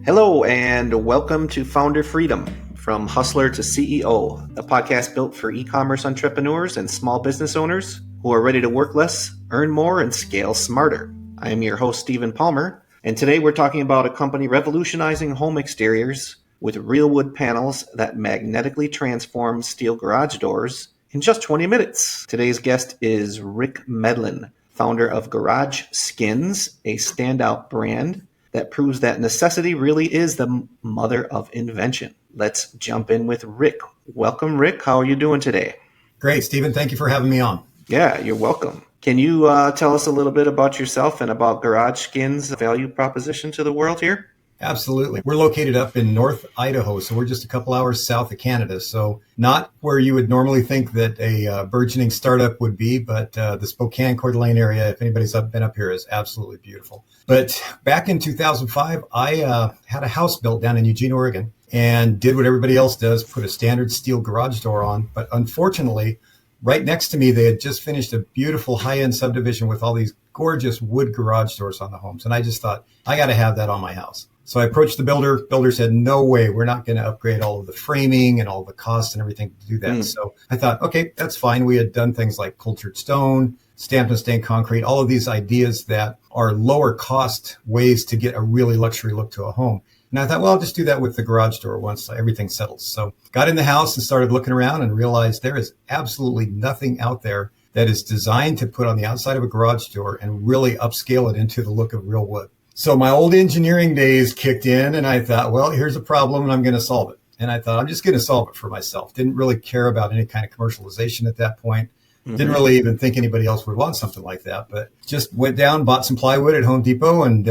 Hello, and welcome to Founder Freedom, from hustler to CEO, a podcast built for e-commerce entrepreneurs and small business owners who are ready to work less, earn more, and scale smarter. I am your host, Stephen Palmer, and today we're talking about a company revolutionizing home exteriors with real wood panels that magnetically transform steel garage doors in just 20 minutes. Today's guest is Rick Medlin, founder of Garage Skins, a standout brand that proves that necessity really is the mother of invention. Let's jump in with Rick. Welcome, Rick. How are you doing today? Great, Stephen. Thank you for having me on. Yeah, you're welcome. Can you tell us a little bit about yourself and about Garage Skins' value proposition to the world here? Absolutely. We're located up in North Idaho, so we're just a couple hours south of Canada. So not where you would normally think that a burgeoning startup would be, but the Spokane, Coeur d'Alene area, if anybody's been up here, is absolutely beautiful. But back in 2005, I had a house built down in Eugene, Oregon, and did what everybody else does, put a standard steel garage door on. But unfortunately, right next to me, they had just finished a beautiful high-end subdivision with all these gorgeous wood garage doors on the homes. And I just thought, I got to have that on my house. So I approached the builder. Builder said, no way, we're not going to upgrade all of the framing and all the cost and everything to do that. So I thought, okay, that's fine. We had done things like cultured stone, stamped and stained concrete, all of these ideas that are lower cost ways to get a really luxury look to a home. And I thought, well, I'll just do that with the garage door once everything settles. So got in the house and started looking around and realized there is absolutely nothing out there that is designed to put on the outside of a garage door and really upscale it into the look of real wood. So my old engineering days kicked in and I thought, well, here's a problem and I'm going to solve it. And I thought, I'm just going to solve it for myself. Didn't really care about any kind of commercialization at that point. Didn't really even think anybody else would want something like that, but just went down, bought some plywood at Home Depot and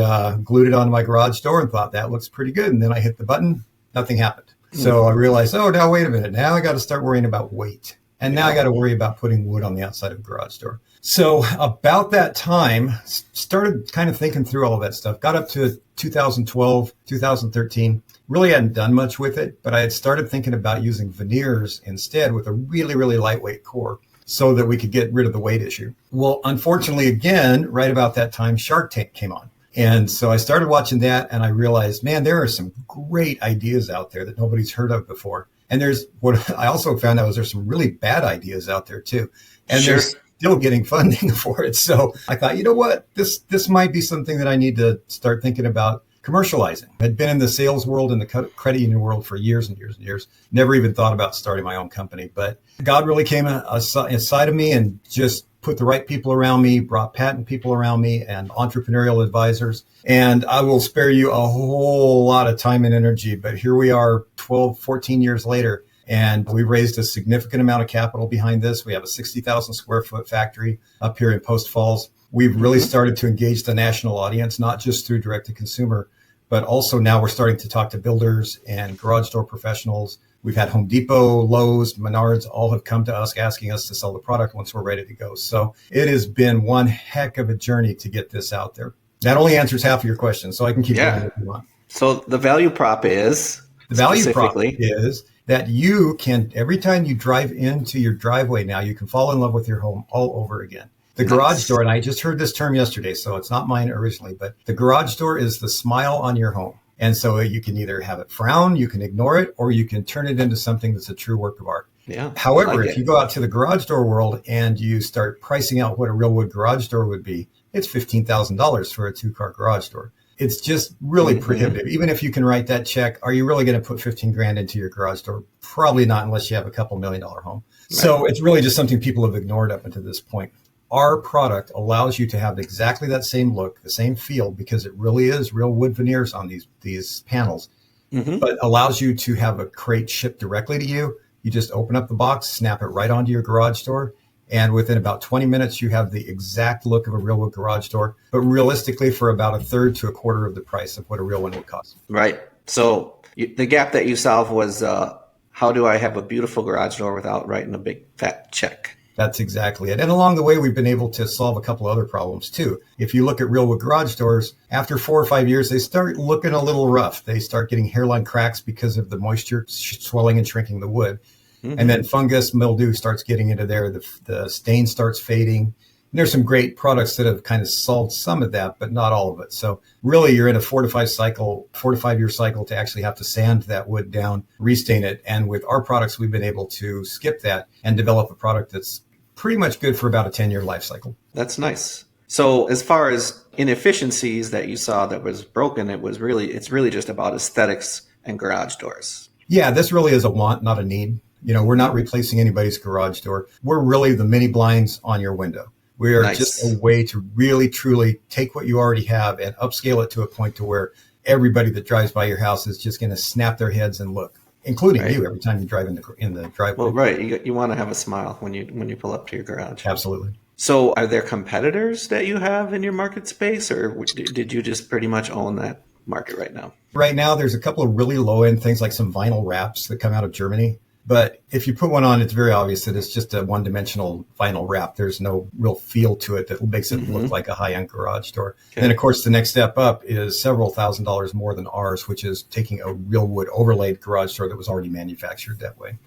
glued it onto my garage door and thought that looks pretty good. And then I hit the button, nothing happened. So I realized, oh, now wait a minute. Now I got to start worrying about weight. And now I got to worry about putting wood on the outside of a garage door. So about that time, started kind of thinking through all of that stuff. Got up to 2012, 2013. Really hadn't done much with it, but I had started thinking about using veneers instead with a really, really lightweight core so that we could get rid of the weight issue. Well, unfortunately, again, right about that time, Shark Tank came on. And so I started watching that and I realized, man, there are some great ideas out there that nobody's heard of before. And there's what I also found out was there's some really bad ideas out there too. And they're still getting funding for it. So I thought, you know what, this might be something that I need to start thinking about commercializing. I'd been in the sales world and the credit union world for years and years and years. Never even thought about starting my own company. But God really came aside of me and just put the right people around me, brought patent people around me and entrepreneurial advisors. And I will spare you a whole lot of time and energy. But here we are 12, 14 years later. And we raised a significant amount of capital behind this. We have a 60,000 square foot factory up here in Post Falls. We've really started to engage the national audience, not just through direct to consumer, but also now we're starting to talk to builders and garage door professionals. We've had Home Depot, Lowe's, Menards, all have come to us asking us to sell the product once we're ready to go. So it has been one heck of a journey to get this out there. That only answers half of your question, so I can keep going if you want. So the value prop is? The value prop is that you can, every time you drive into your driveway now, you can fall in love with your home all over again. The garage door, and I just heard this term yesterday, so it's not mine originally, but the garage door is the smile on your home. And so you can either have it frown, you can ignore it, or you can turn it into something that's a true work of art. Yeah. However, if you go out to the garage door world and you start pricing out what a real wood garage door would be, it's $15,000 for a 2-car garage door. It's just really prohibitive. Even if you can write that check, are you really going to put 15 grand into your garage door? Probably not unless you have a couple $1 million home. Right. So it's really just something people have ignored up until this point. Our product allows you to have exactly that same look, the same feel, because it really is real wood veneers on these panels, but allows you to have a crate shipped directly to you. You just open up the box, snap it right onto your garage door. And within about 20 minutes, you have the exact look of a real wood garage door, but realistically for about a third to a quarter of the price of what a real one would cost. Right. So the gap that you solved was how do I have a beautiful garage door without writing a big fat check? That's exactly it. And along the way, we've been able to solve a couple other problems too. If you look at real wood garage doors, after 4 or 5 years, they start looking a little rough. They start getting hairline cracks because of the moisture swelling and shrinking the wood. And then fungus, mildew starts getting into there. The stain starts fading. there's some great products that have kind of solved some of that, but not all of it. So really you're in a 4 to 5 year cycle to actually have to sand that wood down, restain it. And with our products, we've been able to skip that and develop a product that's pretty much good for about a 10-year life cycle. That's nice. So as far as inefficiencies that you saw that was broken, it's really just about aesthetics and garage doors. Yeah, this really is a want, not a need. We're not replacing anybody's garage door. We're really the mini blinds on your window. We are just a way to really, truly take what you already have and upscale it to a point to where everybody that drives by your house is just going to snap their heads and look, including you every time you drive in the driveway. Well, right. You want to have a smile when you pull up to your garage. Absolutely. So are there competitors that you have in your market space, or did you just pretty much own that market right now? Right now, there's a couple of really low-end things like some vinyl wraps that come out of Germany. But if you put one on, it's very obvious that it's just a one-dimensional vinyl wrap. There's no real feel to it that makes it look like a high-end garage door. Okay. Then, of course, the next step up is several $1,000s more than ours, which is taking a real wood overlaid garage door that was already manufactured that way.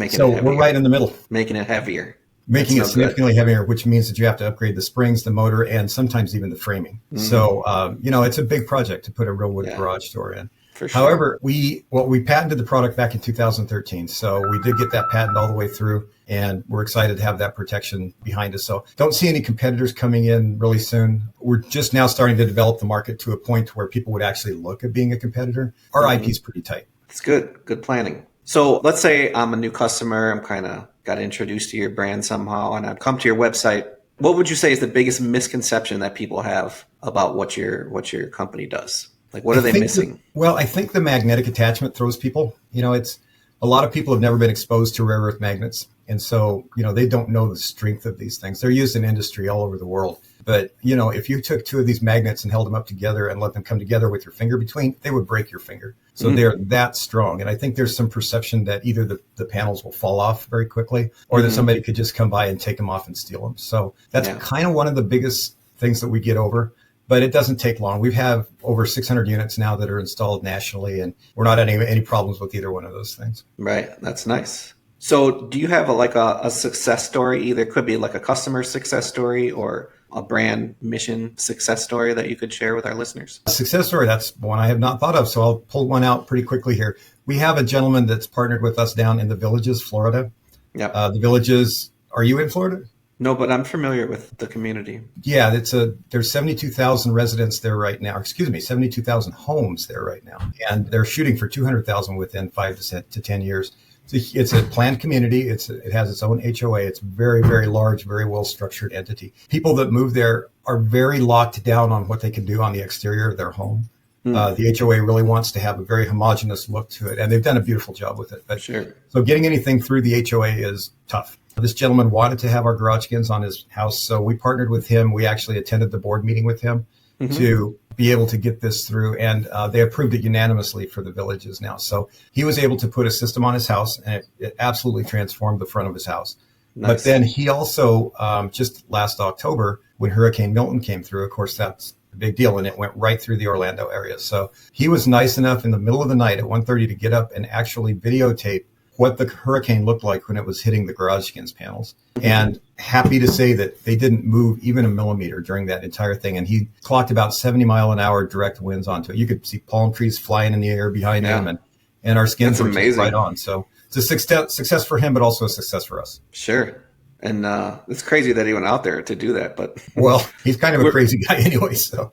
So we're right in the middle. Making it heavier. Making it significantly heavier, which means that you have to upgrade the springs, the motor, and sometimes even the framing. So, it's a big project to put a real wood garage door in. For sure. However, we patented the product back in 2013. So we did get that patent all the way through, and we're excited to have that protection behind us. So don't see any competitors coming in really soon. We're just now starting to develop the market to a point where people would actually look at being a competitor. Our IP is pretty tight. It's good. Good planning. So let's say I'm a new customer. I'm kind of got introduced to your brand somehow, and I've come to your website. What would you say is the biggest misconception that people have about what your company does? Like, what are they missing? I think the magnetic attachment throws people. It's a lot of people have never been exposed to rare earth magnets. And so, they don't know the strength of these things. They're used in industry all over the world. But, if you took two of these magnets and held them up together and let them come together with your finger between, they would break your finger. So they're that strong. And I think there's some perception that either the panels will fall off very quickly or that somebody could just come by and take them off and steal them. So that's kind of one of the biggest things that we get over. But it doesn't take long. We have over 600 units now that are installed nationally, and we're not having any problems with either one of those things. Right. That's nice. So do you have a success story? Either could be like a customer success story or a brand mission success story that you could share with our listeners? A success story, that's one I have not thought of. So I'll pull one out pretty quickly here. We have a gentleman that's partnered with us down in the Villages, Florida. Yep. The Villages, are you in Florida? No, but I'm familiar with the community. Yeah, there's 72,000 residents there right now. 72,000 homes there right now. And they're shooting for 200,000 within 5 to 10 years. It's a planned community. It has its own HOA. It's very, very large, very well-structured entity. People that move there are very locked down on what they can do on the exterior of their home. The HOA really wants to have a very homogeneous look to it, and they've done a beautiful job with it. But sure. So getting anything through the HOA is tough. This gentleman wanted to have our garage skins on his house, so we partnered with him. We actually attended the board meeting with him to be able to get this through, and they approved it unanimously for the Villages now. So he was able to put a system on his house, and it absolutely transformed the front of his house. Nice. But then he also, just last October, when Hurricane Milton came through, of course, that's a big deal, and it went right through the Orlando area. So he was nice enough in the middle of the night at 1:30 to get up and actually videotape what the hurricane looked like when it was hitting the garage skins panels. And happy to say that they didn't move even a millimeter during that entire thing. And he clocked about 70 mile an hour direct winds onto it. You could see palm trees flying in the air behind him, and our skins were just right on. So it's a success for him, but also a success for us. Sure. And it's crazy that he went out there to do that. But well, he's kind of a crazy guy anyway. So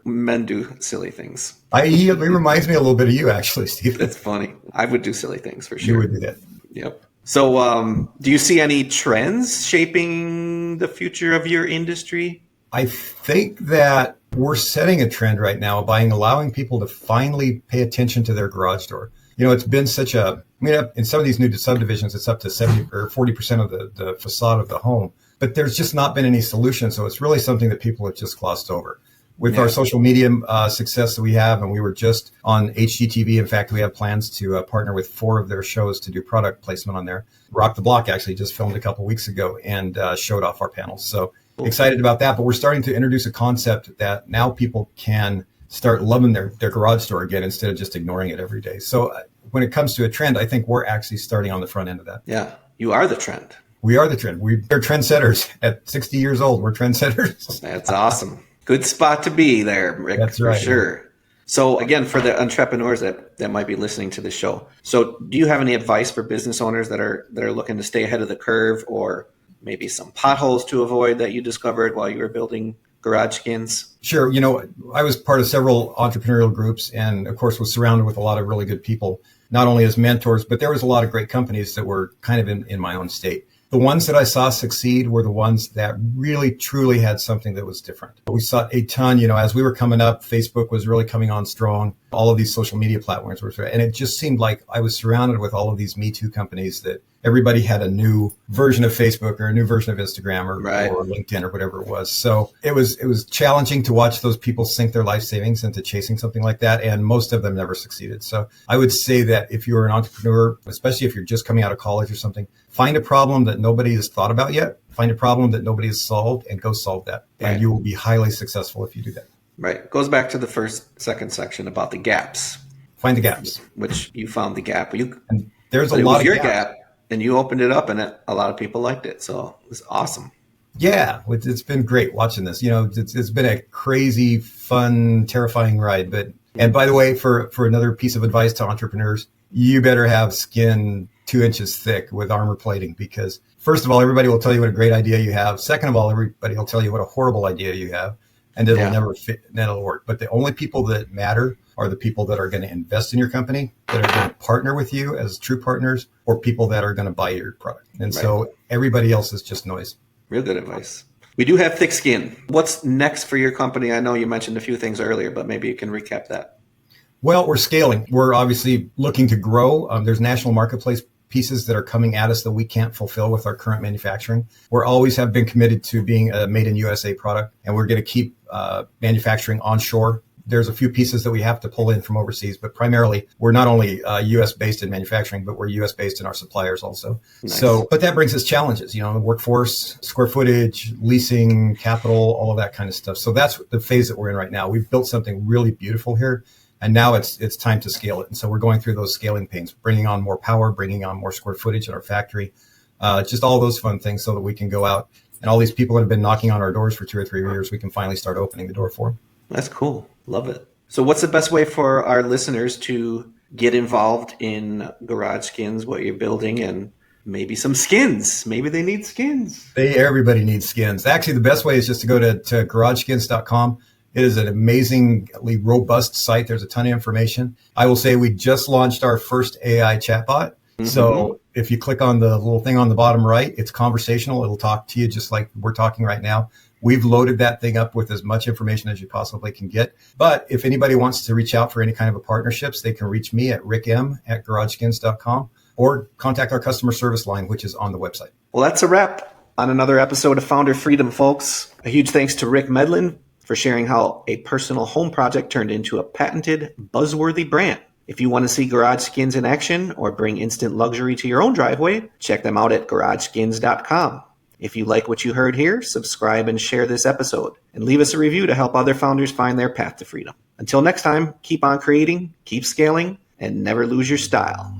men do silly things. He reminds me a little bit of you, actually, Steve. That's funny. I would do silly things for sure. You would do that. Yep. So do you see any trends shaping the future of your industry? I think that we're setting a trend right now by allowing people to finally pay attention to their garage door. It's been in some of these new subdivisions, it's up to 70 or 40% of the facade of the home, but there's just not been any solution. So it's really something that people have just glossed over. With our social media success that we have, and we were just on HGTV. In fact, we have plans to partner with 4 of their shows to do product placement on there. Rock the Block actually just filmed a couple weeks ago and showed off our panels. So excited about that. But we're starting to introduce a concept that now people can start loving their garage door again instead of just ignoring it every day. So when it comes to a trend, I think we're actually starting on the front end of that. Yeah, you are the trend. We are the trend. We're trendsetters. At 60 years old, we're trendsetters. That's awesome. Good spot to be there, Rick. That's for right. sure. So again, for the entrepreneurs that might be listening to the show, so do you have any advice for business owners that are looking to stay ahead of the curve, or maybe some potholes to avoid that you discovered while you were building Garage Skins? Sure. I was part of several entrepreneurial groups and, of course, was surrounded with a lot of really good people, not only as mentors, but there was a lot of great companies that were kind of in my own state. The ones that I saw succeed were the ones that really, truly had something that was different. We saw a ton, as we were coming up, Facebook was really coming on strong. All of these social media platforms were, and it just seemed like I was surrounded with all of these Me Too companies that everybody had a new version of Facebook or a new version of Instagram or LinkedIn or whatever it was. So it was challenging to watch those people sink their life savings into chasing something like that. And most of them never succeeded. So I would say that if you're an entrepreneur, especially if you're just coming out of college or something, find a problem that nobody has thought about yet. Find a problem that nobody has solved and go solve that. And you will be highly successful if you do that. Right. It goes back to the second section about the gaps. Find the gaps. Which you found the gap. And there's a lot of your gap, and you opened it up, and a lot of people liked it. So it was awesome. Yeah, it's been great watching this. It's been a crazy, fun, terrifying ride. And by the way, for another piece of advice to entrepreneurs, you better have skin 2 inches thick with armor plating, because first of all, everybody will tell you what a great idea you have. Second of all, everybody will tell you what a horrible idea you have, and it'll never fit, and it'll work. But the only people that matter are the people that are going to invest in your company, that are going to partner with you as true partners, or people that are going to buy your product. And so everybody else is just noise. Real good advice. We do have thick skin. What's next for your company? I know you mentioned a few things earlier, but maybe you can recap that. Well, we're scaling. We're obviously looking to grow. There's national marketplace pieces that are coming at us that we can't fulfill with our current manufacturing. We always have been committed to being a made in USA product, and we're going to keep manufacturing onshore. There's a few pieces that we have to pull in from overseas, but primarily we're not only U.S. based in manufacturing, but we're U.S. based in our suppliers also. Nice. But that brings us challenges, workforce, square footage, leasing, capital, all of that kind of stuff. So that's the phase that we're in right now. We've built something really beautiful here, and now it's time to scale it. And so we're going through those scaling pains, bringing on more power, bringing on more square footage in our factory, just all those fun things so that we can go out and all these people that have been knocking on our doors for 2 or 3 years, we can finally start opening the door for them. That's cool. Love it. So what's the best way for our listeners to get involved in Garage Skins, what you're building, and maybe some skins? Maybe they need skins. Everybody needs skins. Actually, the best way is just to go to garageskins.com. It is an amazingly robust site. There's a ton of information. I will say we just launched our first AI chatbot. Mm-hmm. So if you click on the little thing on the bottom right, it's conversational. It'll talk to you just like we're talking right now. We've loaded that thing up with as much information as you possibly can get. But if anybody wants to reach out for any kind of a partnerships, they can reach me at rickm@garageskins.com or contact our customer service line, which is on the website. Well, that's a wrap on another episode of Founder Freedom, folks. A huge thanks to Rick Medlin for sharing how a personal home project turned into a patented, buzzworthy brand. If you want to see Garage Skins in action or bring instant luxury to your own driveway, check them out at garageskins.com. If you like what you heard here, subscribe and share this episode, and leave us a review to help other founders find their path to freedom. Until next time, keep on creating, keep scaling, and never lose your style.